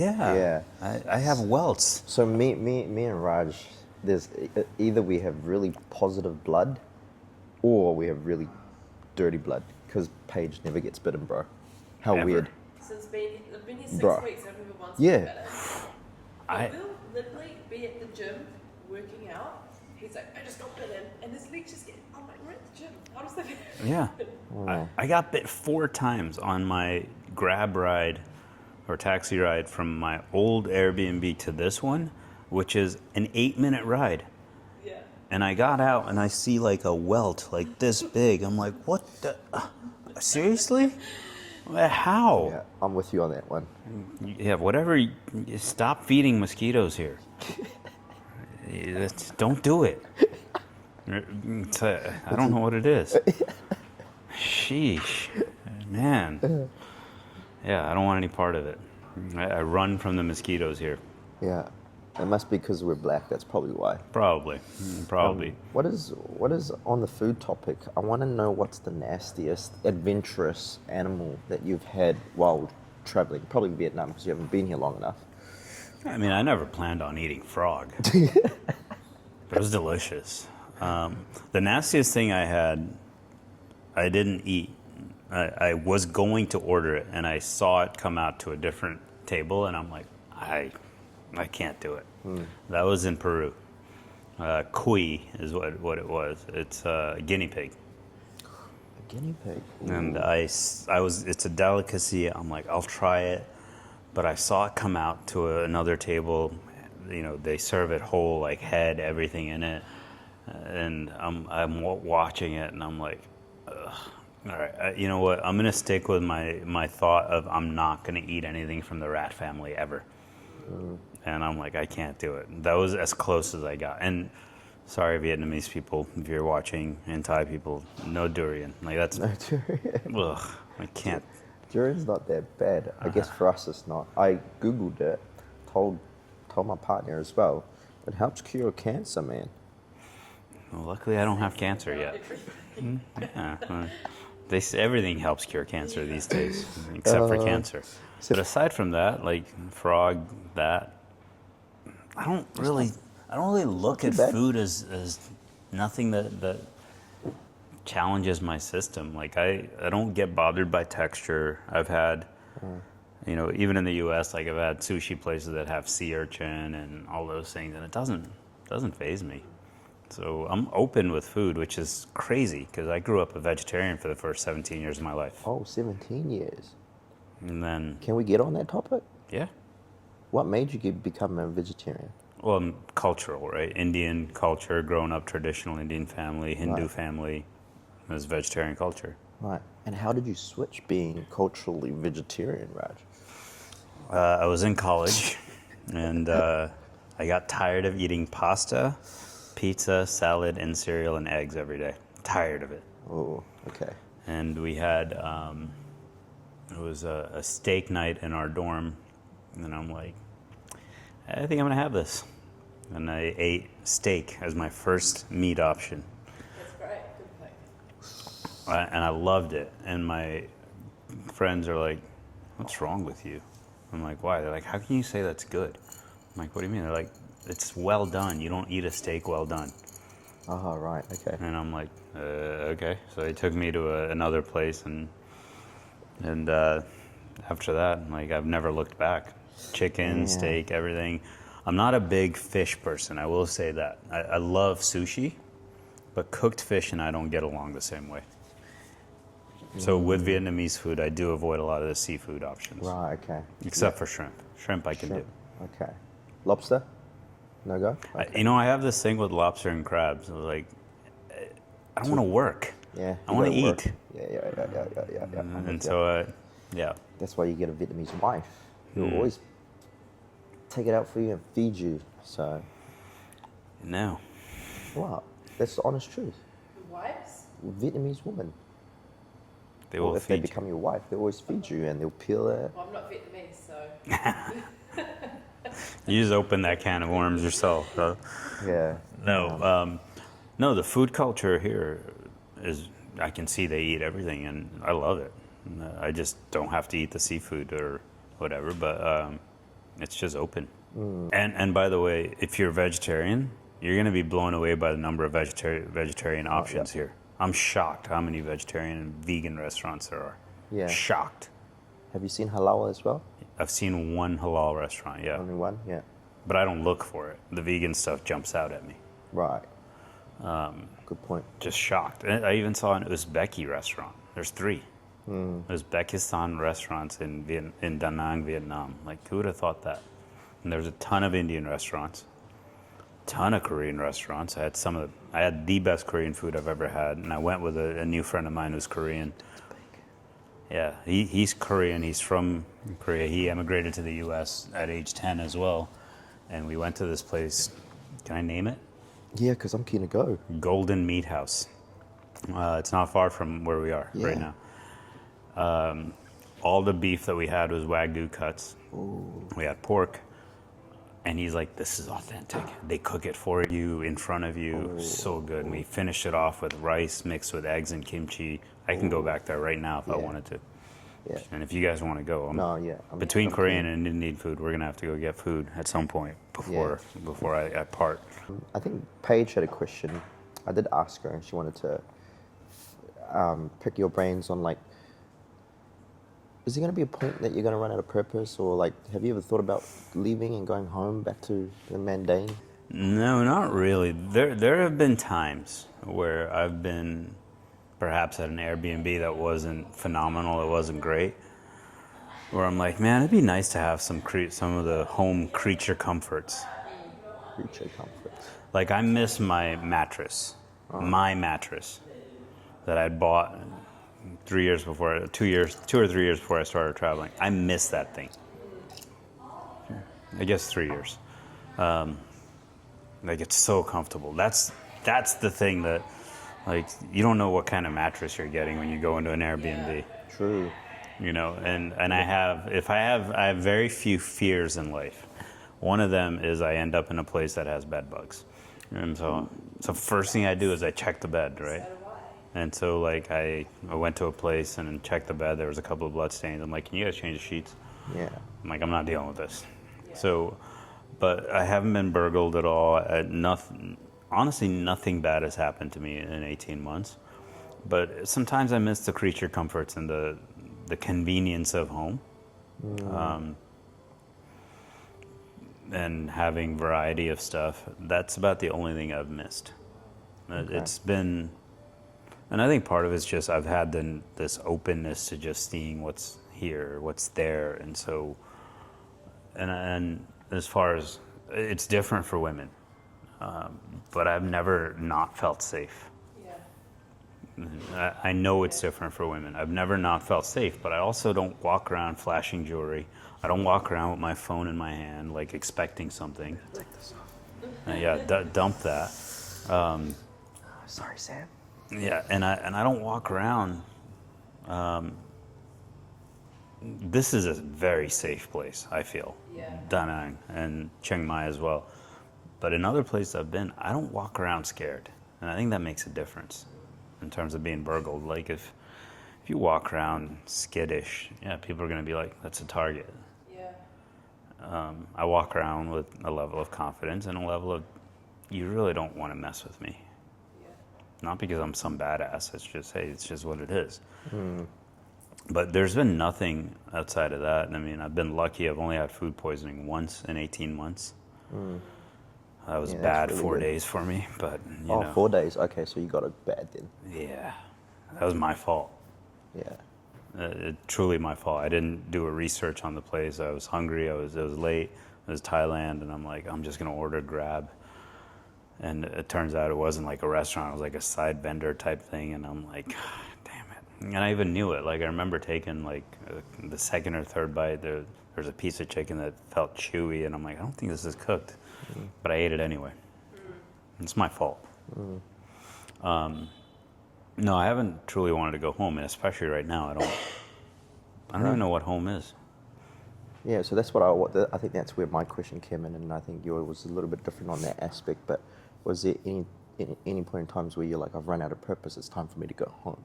Yeah. Yeah. I have welts. So me and Raj, there's either we have really positive blood, or we have really dirty blood. Because Paige never gets bitten, bro. How Ever. weird, I've been here 6 bro. weeks. I've never once been Yeah. better. I But Will literally be at the gym working out. He's like, I just got bitten, and his legs just get. I'm like, we're at the gym. How does that happen? Yeah. I got bit 4 times on my grab ride or taxi ride from my old Airbnb to this one, which is an 8-minute ride. Yeah. And I got out and I see like a welt like this big. I'm like, what the? Seriously? How? Yeah, I'm with you on that one. Yeah, whatever. Stop feeding mosquitoes here. Don't do it. I don't know what it is. Sheesh. Man. Yeah, I don't want any part of it. I run from the mosquitoes here. Yeah, it must be because we're black. That's probably why. Probably. What is on the food topic? I want to know what's the nastiest adventurous animal that you've had while traveling. Probably Vietnam because you haven't been here long enough. I mean, I never planned on eating frog. It was delicious. The nastiest thing I had, I didn't eat. I was going to order it, and I saw it come out to a different table, and I'm like, I can't do it. That was in Peru. Cuy is what it was. It's a guinea pig. A guinea pig. And it's a delicacy. I'm like, I'll try it. But I saw it come out to another table. You know, they serve it whole, like head, everything in it. And I'm watching it, and I'm like, ugh. All right, you know what? I'm gonna stick with my thought of I'm not gonna eat anything from the rat family ever. And I'm like, I can't do it. That was as close as I got. And sorry, Vietnamese people, if you're watching, and Thai people, no durian. Like that's, No durian. ugh, I can't. Durian's not that bad. I guess for us it's not. I googled it, told my partner as well. It helps cure cancer, man. Well, luckily, I don't have cancer yet. Yeah, they say everything helps cure cancer these days, except for cancer. But aside from that, like frog, I don't really look at bad. food as nothing that challenges my system. Like I don't get bothered by texture. I've had, you know, even in the U.S., like I've had sushi places that have sea urchin and all those things, and it doesn't faze me. So I'm open with food, which is crazy because I grew up a vegetarian for the first 17 years of my life. Oh, 17 years. And then, Can we get on that topic? yeah. What made you become a vegetarian? Well, cultural, right? Indian culture, growing up traditional Indian family, Hindu Right. family, it was vegetarian culture. Right. And how did you switch being culturally vegetarian, Raj? I was in college and I got tired of eating pasta, pizza, salad, and cereal and eggs every day. Tired of it. Oh, okay. And we had, it was a steak night in our dorm, and I'm like, I think I'm gonna have this. And I ate steak as my first meat option. That's great. Good pick. And I loved it. And my friends are like, what's wrong with you? I'm like, why? They're like, how can you say that's good? I'm like, what do you mean? They're like, it's well done. You don't eat a steak well done. Oh, right. Okay. And I'm like, okay. So they took me to another place, and after that, like I've never looked back. Chicken, steak, everything. I'm not a big fish person. I will say that. I love sushi, but cooked fish and I don't get along the same way. So with Vietnamese food, I do avoid a lot of the seafood options. Right. Okay. Except for shrimp. Shrimp I can Shrimp. do. Okay. Lobster? No go? Okay. I have this thing with lobster and crabs. I was like, I don't want to work. Yeah. I you want to gotta work. eat. Yeah. I'm And with so, you. yeah. That's why you get a Vietnamese wife. Who'll always take it out for you and feed you. So, No. wow. That's the honest truth. The wives? Vietnamese woman. They Or will if they feed you. become your wife, they always feed you and they'll peel it. Well, I'm not Vietnamese, so. You just open that can of worms yourself. So. Yeah. No, the food culture here is, I can see they eat everything and I love it. I just don't have to eat the seafood or whatever, but It's just open. And by the way, if you're vegetarian, you're going to be blown away by the number of vegetarian options here. I'm shocked how many vegetarian and vegan restaurants there are. Yeah. Shocked. Have you seen halal as well? I've seen one halal restaurant, yeah. Only one? Yeah. But I don't look for it. The vegan stuff jumps out at me. Right. Good point. Just shocked. And I even saw an Uzbeki restaurant. There's 3. Uzbekistan restaurants in Da Nang, Vietnam. Like, who would have thought that? And there's a ton of Indian restaurants, ton of Korean restaurants. I had the best Korean food I've ever had, and I went with a new friend of mine who's Korean. Yeah, he's Korean. He's from Korea. He emigrated to the U.S. at age 10 as well, and we went to this place. Can I name it? Yeah, because I'm keen to go. Golden Meat House. It's not far from where we are right Yeah. now. All the beef that we had was Wagyu cuts. We had pork. And he's like, this is authentic. They cook it for you, in front of you. So good. And we finished it off with rice mixed with eggs and kimchi. I can go back there right now if I wanted to. Yeah. And if you guys want to go, between I'm Korean and Indian food, we're going to have to go get food at some point before I part. I think Paige had a question. I did ask her, and she wanted to pick your brains on, like, is there going to be a point that you're going to run out of purpose, or like, have you ever thought about leaving and going home back to the mundane? No, not really. There have been times where I've been perhaps at an Airbnb that wasn't phenomenal, it wasn't great, where I'm like, man, it'd be nice to have some of the home creature comforts. Creature comforts. Like, I miss my mattress, that I'd bought 2 or 3 years before I started traveling. I miss that thing. I guess 3 years. Like, it's so comfortable. That's the thing that, like, you don't know what kind of mattress you're getting when you go into an Airbnb. True. You know, and I have very few fears in life. One of them is I end up in a place that has bed bugs. And so first thing I do is I check the bed, right? And so, like, I went to a place and checked the bed. There was a couple of blood stains. I'm like, can you guys change the sheets? Yeah. I'm like, I'm not dealing with this. So, but I haven't been burgled at all. Honestly, nothing bad has happened to me in 18 months. But sometimes I miss the creature comforts and the convenience of home. And having variety of stuff. That's about the only thing I've missed. Okay. It's been... And I think part of it's just I've had this openness to just seeing what's here, what's there, and so, and as far as it's different for women, but I've never not felt safe. I know it's different for women. I've never not felt safe, but I also don't walk around flashing jewelry. I don't walk around with my phone in my hand, like expecting something. Take this off. Dump that. Sorry, Sam. Yeah, and I don't walk around. This is a very safe place, I feel. Da Nang and Chiang Mai as well. But in other places I've been, I don't walk around scared, and I think that makes a difference in terms of being burgled. Like, if you walk around skittish, people are going to be like, that's a target. I walk around with a level of confidence and a level of, you really don't want to mess with me. Not because I'm some badass, it's just, hey, it's just what it is. But there's been nothing outside of that. I mean, I've been lucky. I've only had food poisoning once in 18 months. That was bad, really 4 good. days for me, but, you know. 4 days. Okay, so you got it bad then. Yeah, that was my fault. Yeah. Truly my fault. I didn't do a research on the place. I was hungry. It was late. It was Thailand, and I'm like, I'm just gonna order Grab. And it turns out it wasn't like a restaurant. It was like a side vendor type thing, and I'm like, damn it. And I even knew it. Like, I remember taking like the second or third bite. There's a piece of chicken that felt chewy, and I'm like, I don't think this is cooked, but I ate it anyway. It's my fault. No, I haven't truly wanted to go home, and especially right now, I don't even know what home is. Yeah, so that's what I think that's where my question came in, and I think yours was a little bit different on that aspect. But was there any point in times where you're like, I've run out of purpose, it's time for me to go home?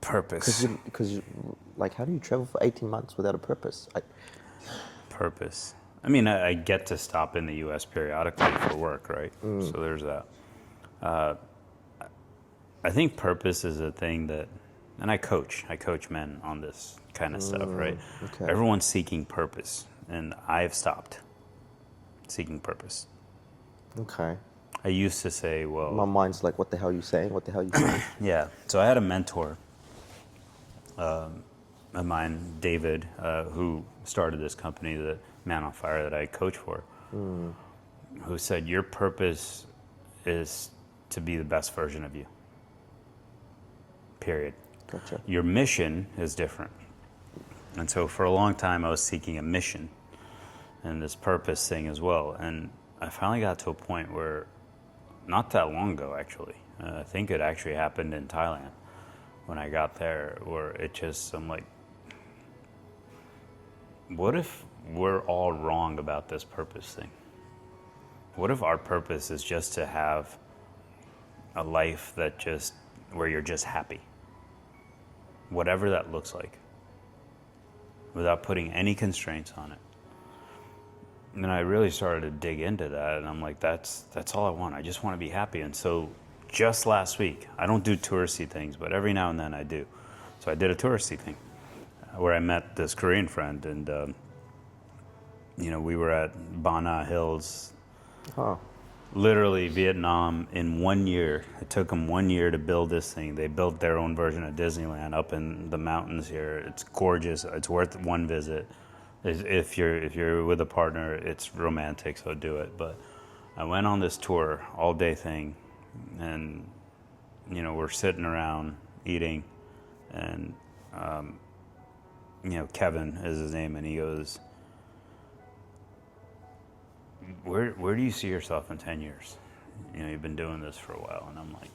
Purpose. Because like, how do you travel for 18 months without a purpose? Purpose. I mean, I get to stop in the U.S. periodically for work, right? So there's that. I think purpose is a thing that, and I coach men on this kind of stuff, right? Okay. Everyone's seeking purpose, and I've stopped seeking purpose. Okay. I used to say, My well, mind's like, what the hell are you saying? What the hell are you saying? yeah. So I had a mentor of mine, David, who started this company, the Man on Fire that I coach for, who said, your purpose is to be the best version of you. Period. Gotcha. Your mission is different. And so for a long time, I was seeking a mission and this purpose thing as well. And I finally got to a point where, not that long ago, actually, I think it actually happened in Thailand when I got there, where it just, I'm like, what if we're all wrong about this purpose thing? What if our purpose is just to have a life that just, where you're just happy? Whatever that looks like, without putting any constraints on it. And then I really started to dig into that, and I'm like, that's all I want. I just want to be happy. And so just last week, I don't do touristy things, but every now and then I do. So I did a touristy thing where I met this Korean friend, and we were at Bana Hills, Oh, literally Vietnam, in 1 year. It took them 1 year to build this thing. They built their own version of Disneyland up in the mountains here. It's gorgeous. It's worth one visit. If you're with a partner, it's romantic, so do it. But I went on this tour, all day thing, and we're sitting around eating, and Kevin is his name, and he goes, Where do you see yourself in 10 years? You've been doing this for a while. And I'm like,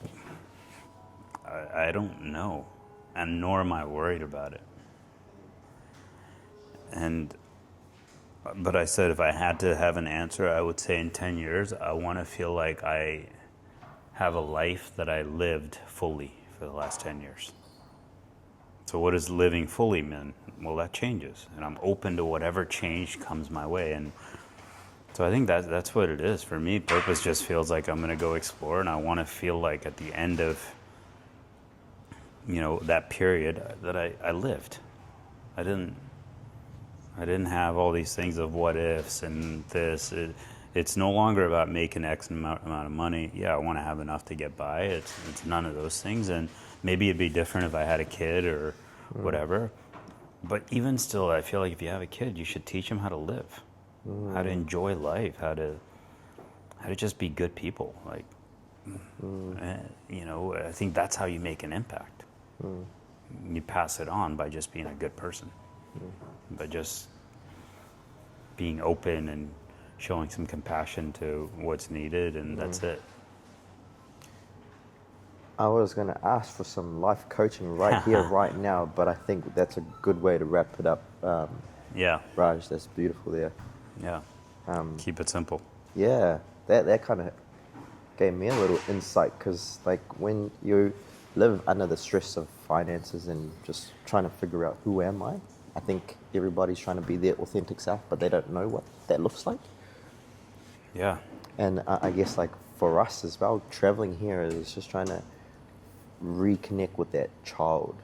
I don't know, and nor am I worried about it. But I said, if I had to have an answer, I would say in 10 years, I want to feel like I have a life that I lived fully for the last 10 years. So what does living fully mean? Well, that changes, and I'm open to whatever change comes my way. And so I think that's what it is. For me, purpose just feels like I'm going to go explore, and I want to feel like at the end of, that period that I lived. I didn't have all these things of what ifs and this. It's no longer about making X amount of money. Yeah, I want to have enough to get by. It's none of those things. And maybe it'd be different if I had a kid or whatever. But even still, I feel like if you have a kid, you should teach them how to live, how to enjoy life, how to just be good people. Like, I think that's how you make an impact. You pass it on by just being a good person, by just being open and showing some compassion to what's needed, and that's it. I was going to ask for some life coaching right here, right now, but I think that's a good way to wrap it up. Yeah, Raj, that's beautiful there. yeah. Keep it simple. Yeah, that kind of gave me a little insight, because like when you live under the stress of finances and just trying to figure out who am I think everybody's trying to be their authentic self, but they don't know what that looks like. Yeah, And I guess like for us as well, traveling here is just trying to reconnect with that child.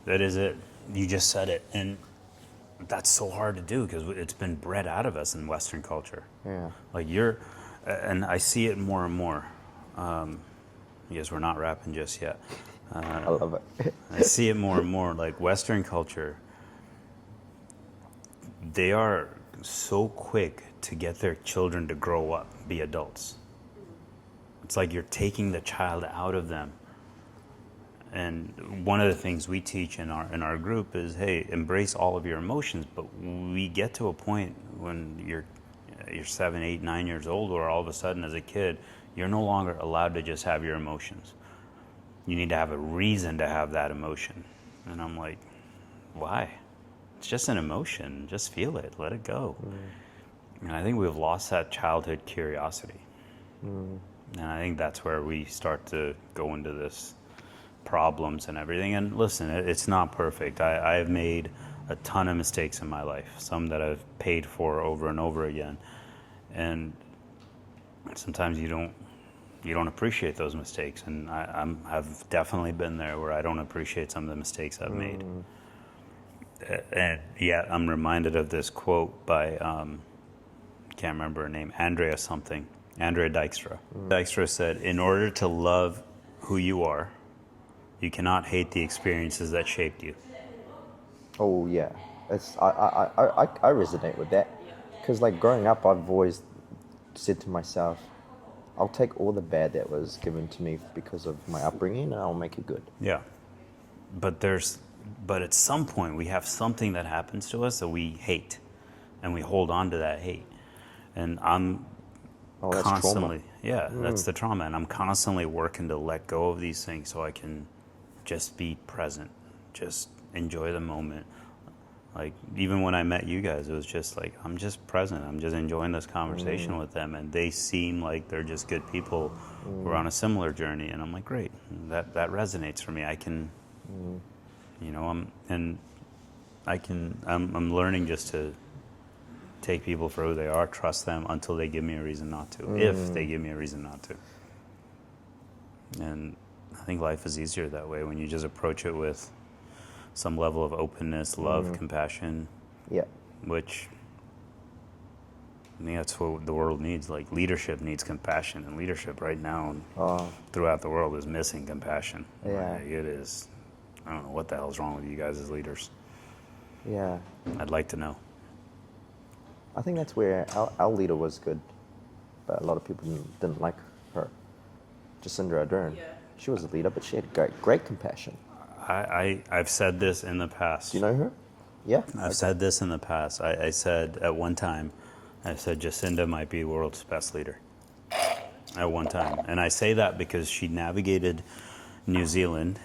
that is it. You just said it, and that's so hard to do because it's been bred out of us in Western culture. Yeah. Like and I see it more and more. Yes, we're not rapping just yet. I love it. I see it more and more. Like Western culture, they are so quick to get their children to grow up, be adults. It's like you're taking the child out of them. And one of the things we teach in our group is, hey, embrace all of your emotions. But we get to a point when you're 7, 8, 9 years old, or all of a sudden as a kid, you're no longer allowed to just have your emotions. You need to have a reason to have that emotion. And I'm like, why? It's just an emotion. Just feel it. Let it go. And I think we've lost that childhood curiosity. And I think that's where we start to go into this problems and everything. And listen, it's not perfect. I have made a ton of mistakes in my life, some that I've paid for over and over again. And sometimes you don't appreciate those mistakes. And I've definitely been there where I don't appreciate some of the mistakes I've made. And yet I'm reminded of this quote by, can't remember her name, Andrea Dykstra. Dykstra said, "In order to love who you are, you cannot hate the experiences that shaped you." Oh yeah, I resonate with that, because like growing up, I've always said to myself, I'll take all the bad that was given to me because of my upbringing, and I'll make it good. Yeah. But at some point we have something that happens to us that we hate, and we hold on to that hate. And I'm That's constantly, trauma. that's the trauma. And I'm constantly working to let go of these things so I can just be present, just enjoy the moment. Like, even when I met you guys, it was just like, I'm just present. I'm just enjoying this conversation with them. And they seem like they're just good people who are on a similar journey. And I'm like, great, that resonates for me. I can, I'm learning just to take people for who they are, trust them until they give me a reason not to, if they give me a reason not to. And I think life is easier that way when you just approach it with some level of openness, love, compassion, Yeah. which I think that's what the world needs. Like, leadership needs compassion, and leadership right now throughout the world is missing compassion. Yeah. Like, it is. I don't know what the hell's wrong with you guys as leaders. Yeah. I'd like to know. I think that's where our leader was good, but a lot of people didn't like her. Jacinda Ardern. Yeah. She was a leader, but she had great compassion. I've said this in the past. Do you know her? Yeah. I've said this in the past. I said at one time, I said Jacinda might be the world's best leader. At one time. And I say that because she navigated New Zealand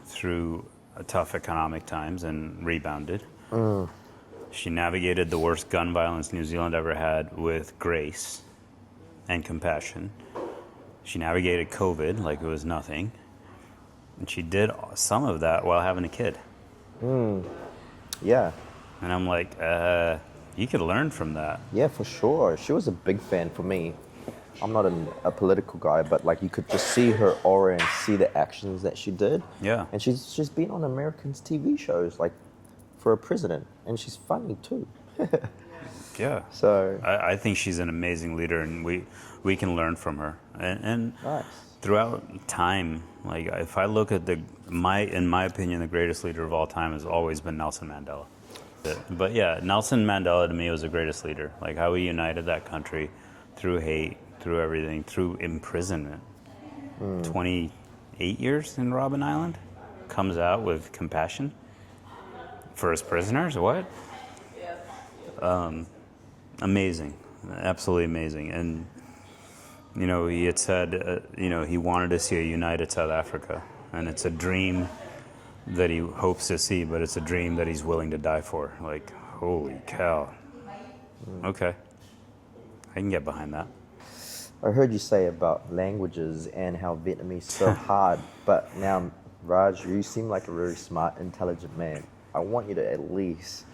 through tough economic times and rebounded. She navigated the worst gun violence New Zealand ever had with grace and compassion. She navigated COVID like it was nothing. And she did some of that while having a kid. Yeah. And I'm like, you could learn from that. Yeah, for sure. She was a big fan for me. I'm not a political guy, but like you could just see her aura and see the actions that she did. Yeah. And she's just been on Americans' TV shows, like for a president, and she's funny too. Yeah. So I think she's an amazing leader, and we can learn from her. And nice. throughout time, like if I look at in my opinion, the greatest leader of all time has always been Nelson Mandela. But yeah, Nelson Mandela to me was the greatest leader. Like how he united that country through hate, through everything, through imprisonment. 28 years in Robben Island, comes out with compassion for his prisoners. What? Yeah. Amazing, absolutely amazing. And he had said, he wanted to see a united South Africa, and it's a dream that he hopes to see, but it's a dream that he's willing to die for. Like, holy cow. Okay, I can get behind that. I heard you say about languages and how Vietnamese is so hard, but now, Raj, you seem like a very smart, intelligent man. I want you to at least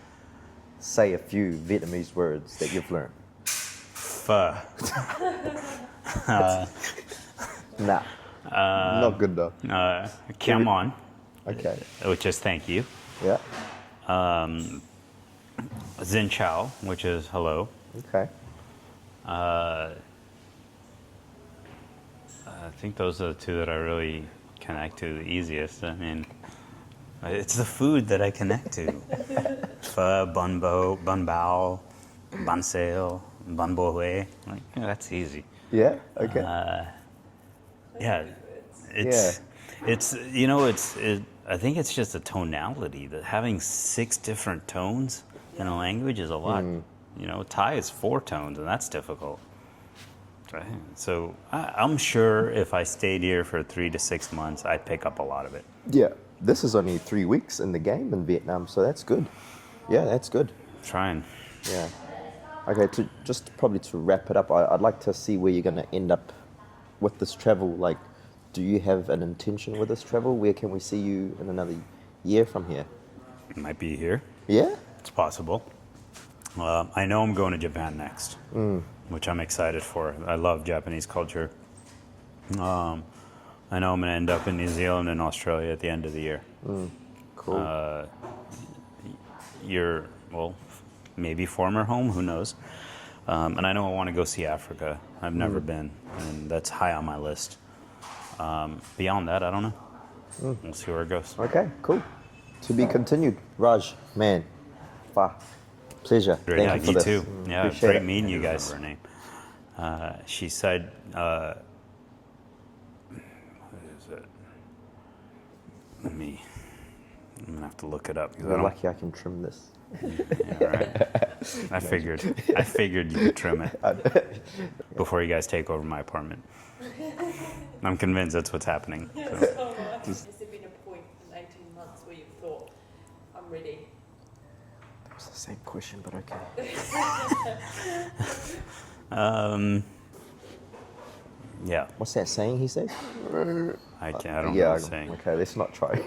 say a few Vietnamese words that you've learned. Pho. Nah, not good though. Come on, Okay, which is thank you. yeah, Xin Chao, which is hello. okay. I think those are the two that I really connect to the easiest. I mean, it's the food that I connect to. Pho, bun bao, bun sale, bun bo hue. Like, that's easy. Yeah, okay. Yeah, I think it's just a tonality. That having 6 different tones in a language is a lot. Thai is 4 tones, and that's difficult. Right? So I'm sure if I stayed here for 3 to 6 months, I'd pick up a lot of it. Yeah, this is only 3 weeks in the game in Vietnam, so that's good. Yeah, that's good. Trying. Yeah. Okay, probably to wrap it up, I'd like to see where you're going to end up with this travel. Like, do you have an intention with this travel? Where can we see you in another year from here? It might be here. Yeah? It's possible. I know I'm going to Japan next, which I'm excited for. I love Japanese culture. I know I'm going to end up in New Zealand and Australia at the end of the year. Cool. Your, well, maybe former home, who knows? And I know I want to go see Africa. I've never been, and that's high on my list. Beyond that, I don't know. We'll see where it goes. Okay, cool. To be continued. Raj, man, pleasure. Great, Thank yeah, you for you this. too. Yeah, Appreciate great it. meeting you guys. Her name. She said, what is it? I'm gonna have to look it up. 'Cause I You're don't- lucky I can trim this. Yeah, right. I figured you could trim it before you guys take over my apartment. I'm convinced that's what's happening. So. Has there been a point in 18 months where you've thought, I'm ready? That was the same question, but okay. Yeah, What's that saying he said? I don't know Yeah, what I'm saying. okay, let's not try.